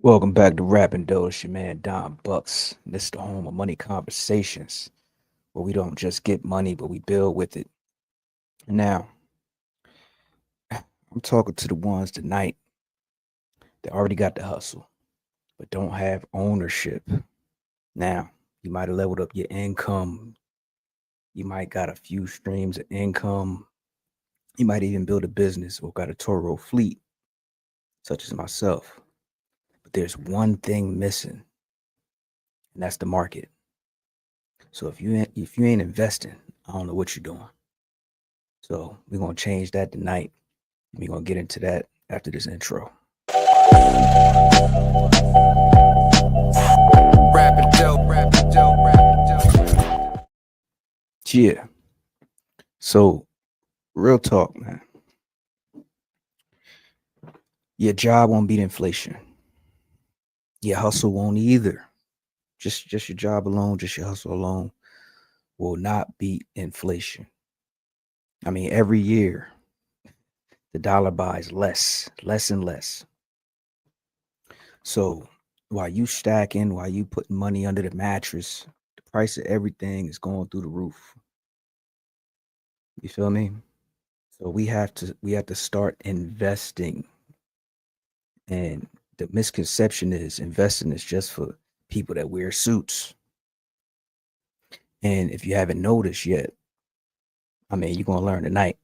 Welcome back to Rappin Dough. It's your man Don Bucks. This is the home of money conversations where we don't just get money, but we build with it. Now, I'm talking to the ones tonight that already got the hustle, but don't have ownership. Now, you might have leveled up your income. You might got a few streams of income. You might even build a business or got a Toro fleet, such as myself. But there's one thing missing, and that's the market. So if you ain't investing, I don't know what you're doing. So we're gonna change that tonight. We're gonna get into that after this intro. Rappin' dope, rappin' dope, rappin' dope. Yeah. So real talk, man. Your job won't beat inflation. Your hustle won't either. Just your job alone, just your hustle alone will not beat inflation. I mean, every year the dollar buys less and less. So while you stacking, while you putting money under the mattress, the price of everything is going through the roof. You feel me? So we have to start investing. And the misconception is investing is just for people that wear suits. And if you haven't noticed yet, I mean, you're gonna learn tonight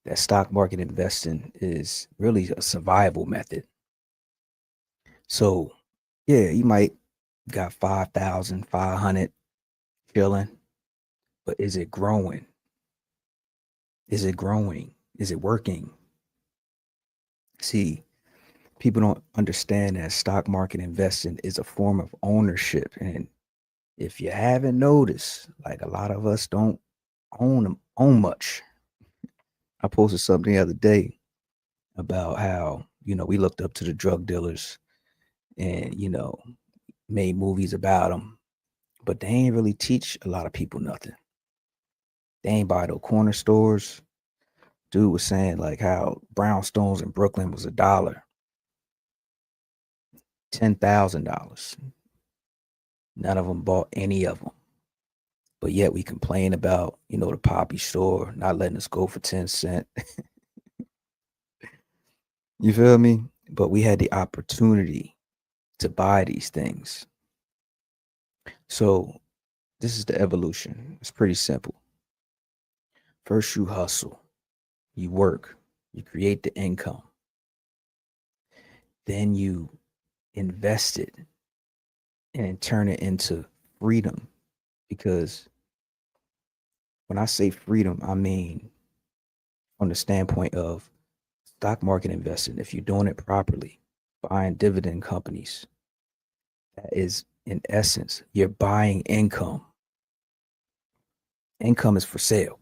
that stock market investing is really a survival method. So yeah, you might got 5,500 chilling, but is it growing? Is it growing? Is it working? See, people don't understand that stock market investing is a form of ownership. And if you haven't noticed, like a lot of us don't own much. I posted something the other day about how, we looked up to the drug dealers and, made movies about them, but they ain't really teach a lot of people nothing. They ain't buy no corner stores. Dude was saying like how brownstones in Brooklyn was $1, $10,000. None of them bought any of them. But yet we complain about, the poppy store not letting us go for 10 cents. You feel me? But we had the opportunity to buy these things. So this is the evolution. It's pretty simple. First, you hustle, you work, you create the income. Then you invest it and turn it into freedom. Because when I say freedom, I mean from the standpoint of stock market investing, if you're doing it properly, buying dividend companies, that is in essence, you're buying income. Income is for sale.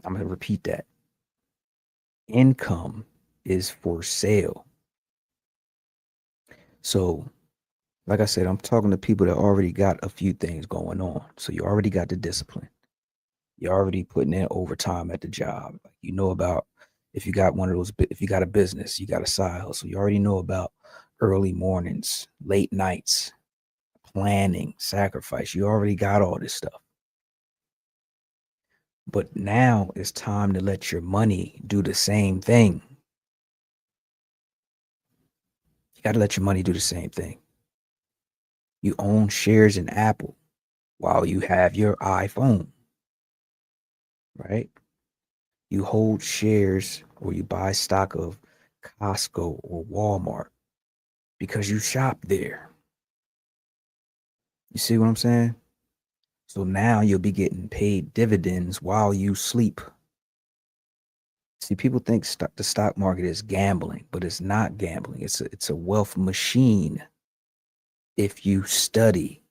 I'm going to repeat that. Income is for sale. So, like I said, I'm talking to people that already got a few things going on. So you already got the discipline. You're already putting in overtime at the job. You know about if you got one of those, if you got a business, you got a side hustle. You already know about early mornings, late nights, planning, sacrifice. You already got all this stuff. But now it's time to let your money do the same thing. You got to let your money do the same thing. You own shares in Apple while you have your iPhone, right? You hold shares or you buy stock of Costco or Walmart because you shop there. You see what I'm saying? So now you'll be getting paid dividends while you sleep. See, people think the stock market is gambling, but it's not gambling. It's a wealth machine if you study.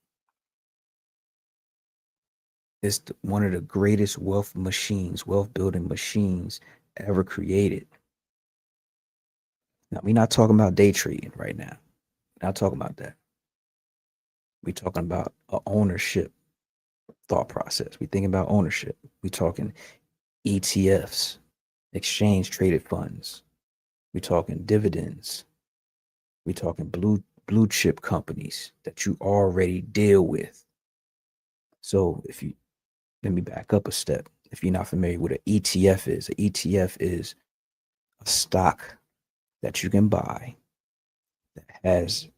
It's one of the greatest wealth machines, wealth building machines ever created. Now, we're not talking about day trading right now. We're not talking about that. We're talking about a ownership thought process. We're thinking about ownership. We're talking ETFs, exchange traded funds. We're talking dividends. We're talking blue chip companies that you already deal with. So if you let me back up a step. If you're not familiar with an ETF is a stock that you can buy that has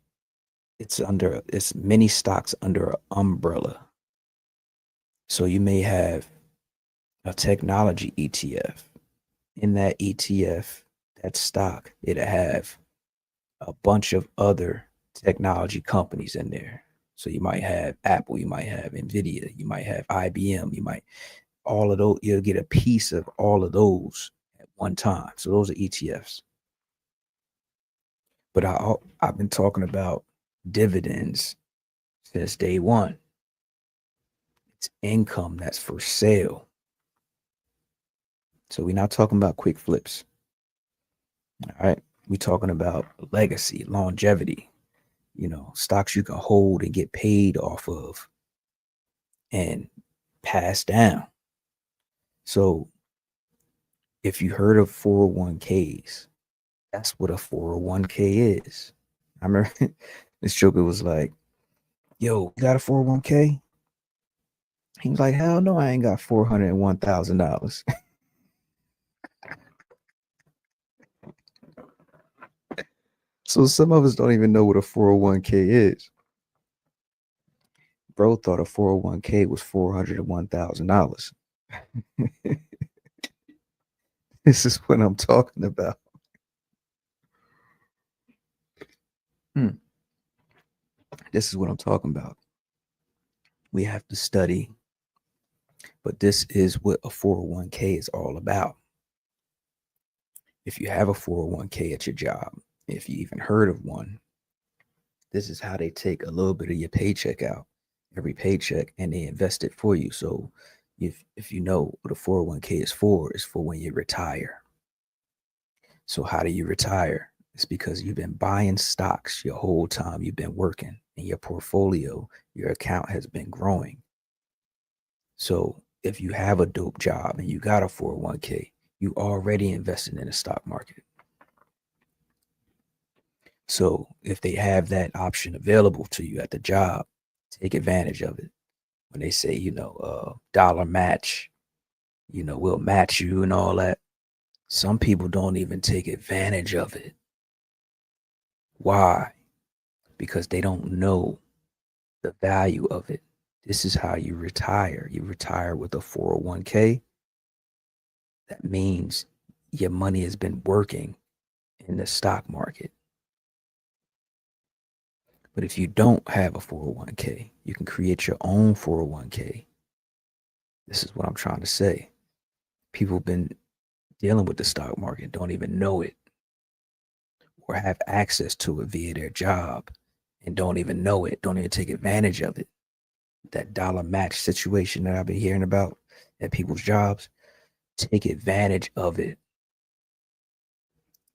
it's many stocks under an umbrella. So you may have a technology ETF. In that ETF, that stock, it'll have a bunch of other technology companies in there. So you might have Apple, you might have Nvidia, you might have IBM, you might all of those, you'll get a piece of all of those at one time. So those are ETFs. But I've been talking about dividends since day one. It's income that's for sale. So we're not talking about quick flips. All right. We're talking about legacy, longevity, stocks you can hold and get paid off of and pass down. So if you heard of 401ks, that's what a 401k is. I remember this joker was like, yo, you got a 401k? He was like, hell no, I ain't got $401,000. So some of us don't even know what a 401k is. Bro thought a 401k was $401,000. This is what I'm talking about. This is what I'm talking about. We have to study, but this is what a 401k is all about. If you have a 401k at your job, if you even heard of one, this is how they take a little bit of your paycheck out, every paycheck, and they invest it for you. So if you know what a 401k is for when you retire. So how do you retire? It's because you've been buying stocks your whole time you've been working, and your portfolio, your account has been growing. So if you have a dope job and you got a 401k, you already invested in the stock market. So if they have that option available to you at the job, take advantage of it. When they say, dollar match, we'll match you and all that. Some people don't even take advantage of it. Why? Because they don't know the value of it. This is how you retire. You retire with a 401k. That means your money has been working in the stock market. But if you don't have a 401k, you can create your own 401k. This is what I'm trying to say. People have been dealing with the stock market, don't even know it, or have access to it via their job and don't even know it, don't even take advantage of it. That dollar match situation that I've been hearing about at people's jobs, take advantage of it.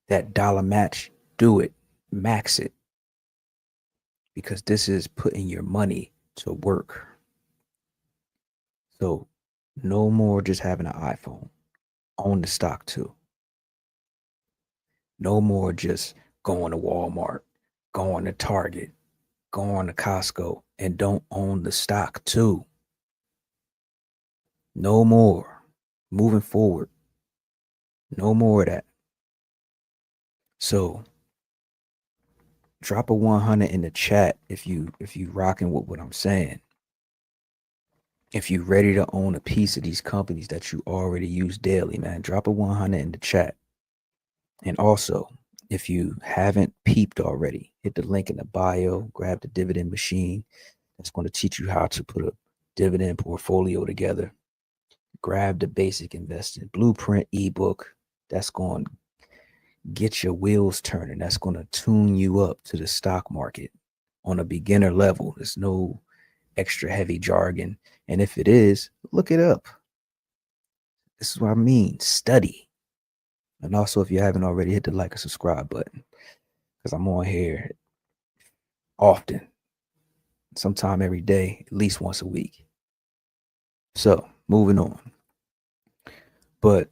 That dollar match, do it, max it, because this is putting your money to work. So no more just having an iPhone. Own the stock too. No more just going to Walmart, going to Target, going to Costco, and don't own the stock too. No more. Moving forward. No more of that. So drop a 100 in the chat if you rocking with what I'm saying. If you ready to own a piece of these companies that you already use daily, man, drop a 100 in the chat. And also, if you haven't peeped already, hit the link in the bio, grab the dividend machine. That's going to teach you how to put a dividend portfolio together. Grab the basic investing blueprint ebook. That's going to get your wheels turning. That's going to tune you up to the stock market on a beginner level. There's no extra heavy jargon. And if it is, look it up. This is what I mean. Study. And also, if you haven't already, hit the like and subscribe button, because I'm on here often, sometime every day, at least once a week. So moving on. But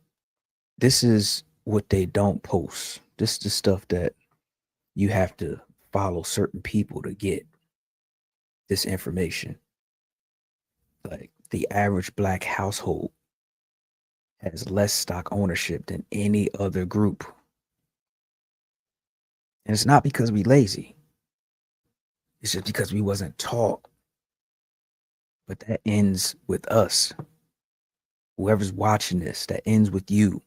this is what they don't post. This is the stuff that you have to follow certain people to get this information. Like the average black household has less stock ownership than any other group. And it's not because we lazy. It's just because we wasn't taught. But that ends with us. Whoever's watching this, that ends with you.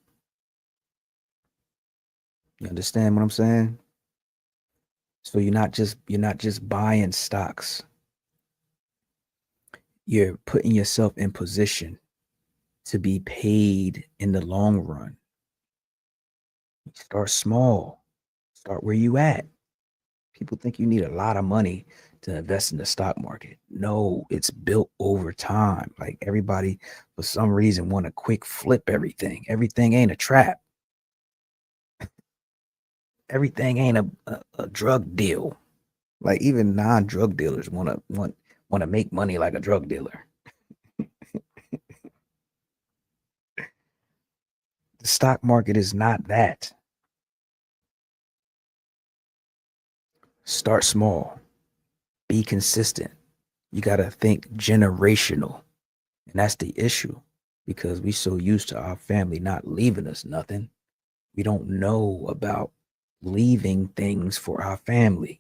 You understand what I'm saying? So you're not just buying stocks. You're putting yourself in position to be paid in the long run. Start small. Start where you at. People think you need a lot of money to invest in the stock market. No, it's built over time. Like everybody, for some reason, want to quick flip everything. Everything ain't a trap. Everything ain't a drug deal. Like even non-drug dealers want to make money like a drug dealer. The stock market is not that. Start small. Be consistent. You got to think generational. And that's the issue because we so used to our family not leaving us nothing. We don't know about leaving things for our family.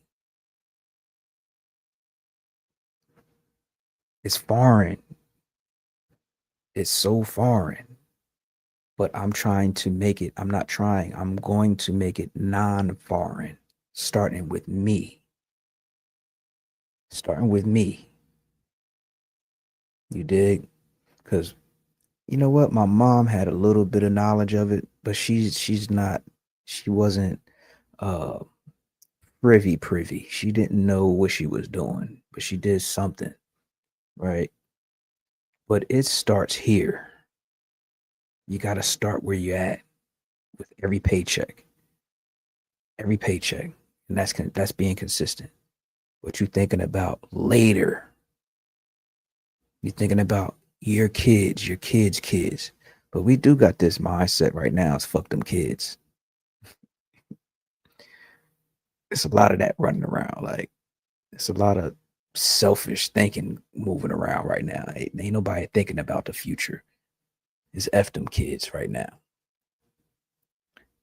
It's foreign. It's so foreign. But I'm trying to make it, I'm not trying, I'm going to make it non-foreign, starting with me. Starting with me. You dig? Because you know what? My mom had a little bit of knowledge of it, but she wasn't uh privy. She didn't know what she was doing, but she did something, right? But it starts here. You got to start where you're at with every paycheck. Every paycheck. And that's being consistent. What you thinking about later. You're thinking about your kids. But we do got this mindset right now. It's fuck them kids. It's a lot of that running around. Like it's a lot of selfish thinking moving around right now. Ain't nobody thinking about the future. It's F them kids right now.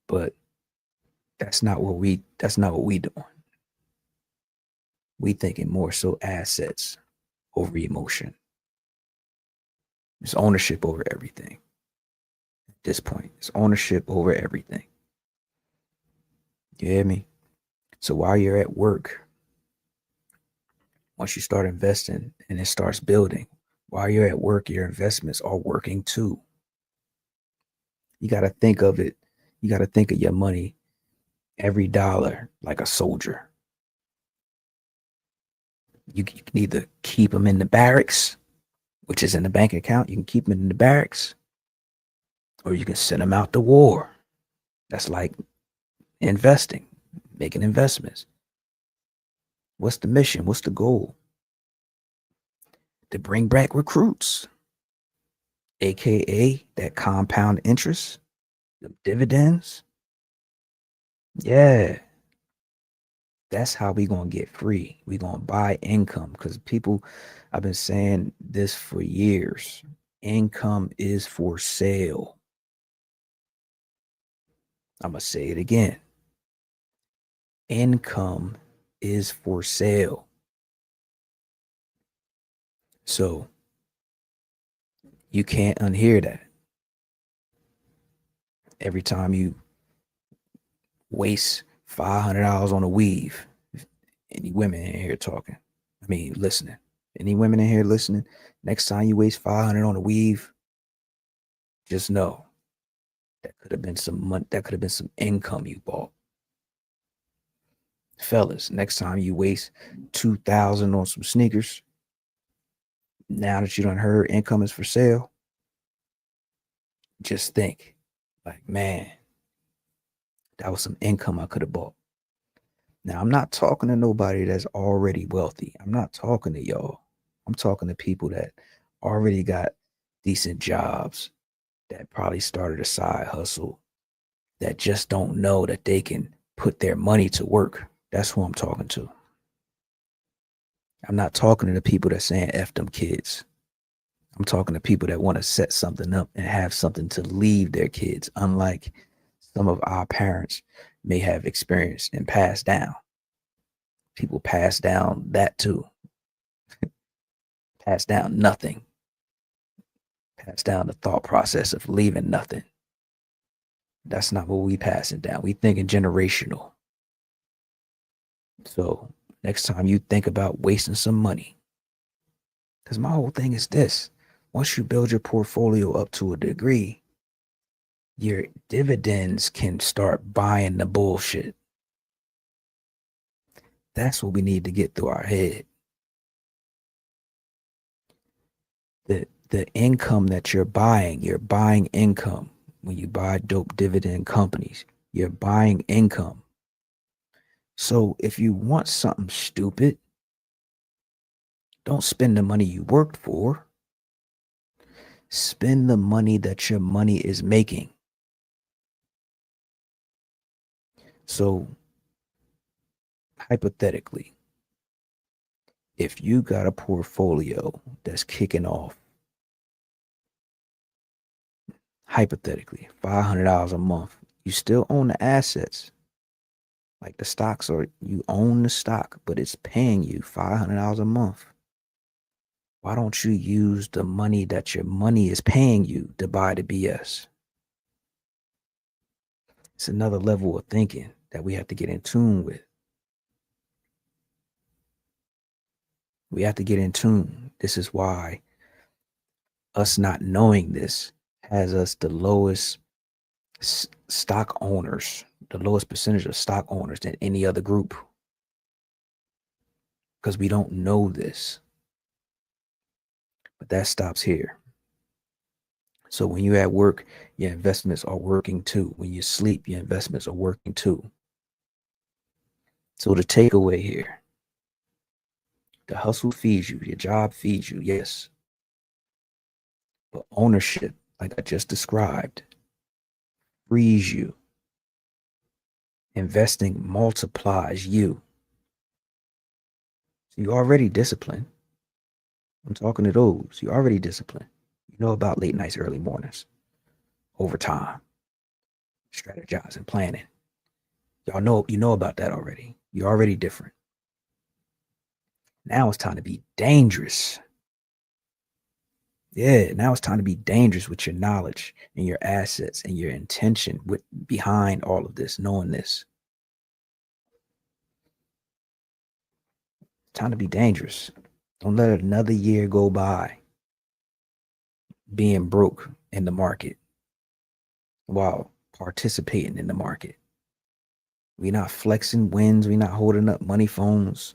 But that's not what we doing. We thinking more so assets over emotion. It's ownership over everything. At this point, it's ownership over everything. You hear me? So while you're at work, once you start investing and it starts building, while you're at work, your investments are working too. You got to think of it. You got to think of your money, every dollar, like a soldier. You can either keep them in the barracks, which is in the bank account. You can keep them in the barracks, or you can send them out to war. That's like investing, making investments. What's the mission? What's the goal? To bring back recruits, aka that compound interest, the dividends. Yeah, that's how we gonna get free. We gonna buy income because people, I've been saying this for years. Income is for sale. I'm gonna say it again. Income is for sale. So you can't unhear that. Every time you waste $500 on a weave, any women in here talking, listening. Any women in here listening? Next time you waste 500 on a weave, just know that could have been some money. That could have been some income you bought. Fellas, next time you waste 2,000 on some sneakers, now that you done heard income is for sale, just think, like, man, that was some income I could have bought. Now, I'm not talking to nobody that's already wealthy. I'm not talking to y'all. I'm talking to people that already got decent jobs, that probably started a side hustle, that just don't know that they can put their money to work. That's who I'm talking to. I'm not talking to the people that saying F them kids. I'm talking to people that want to set something up and have something to leave their kids, unlike some of our parents may have experienced and passed down. People pass down that too. Pass down nothing. Pass down the thought process of leaving nothing. That's not what we passing down. We thinking generational. So next time you think about wasting some money, because my whole thing is this: once you build your portfolio up to a degree, your dividends can start buying the bullshit. That's what we need to get through our head. The income that you're buying income. When you buy dope dividend companies, you're buying income. So if you want something stupid, don't spend the money you worked for. Spend the money that your money is making. So hypothetically, if you got a portfolio that's kicking off, hypothetically, $500 a month, you still own the assets. Like the stocks, or you own the stock, but it's paying you $500 a month. Why don't you use the money that your money is paying you to buy the BS? It's another level of thinking that we have to get in tune with. We have to get in tune. This is why us not knowing this has us the lowest stock owners, the lowest percentage of stock owners than any other group. Because we don't know this. But that stops here. So when you're at work, your investments are working too. When you sleep, your investments are working too. So the takeaway here: the hustle feeds you, your job feeds you, yes. But ownership, like I just described, frees you. Investing multiplies you. So you're already disciplined. I'm talking to those. You're already disciplined. You know about late nights, early mornings, overtime, strategizing, planning. Y'all know, you know about that already. You're already different. Now it's time to be dangerous. Yeah, now it's time to be dangerous with your knowledge and your assets and your intention with behind all of this, knowing this. Time to be dangerous. Don't let another year go by being broke in the market while participating in the market. We're not flexing wins. We're not holding up money phones.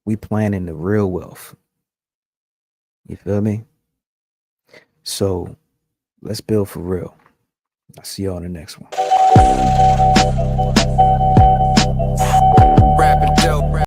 We planning the real wealth. You feel me? So let's build for real. I'll see you on the next one.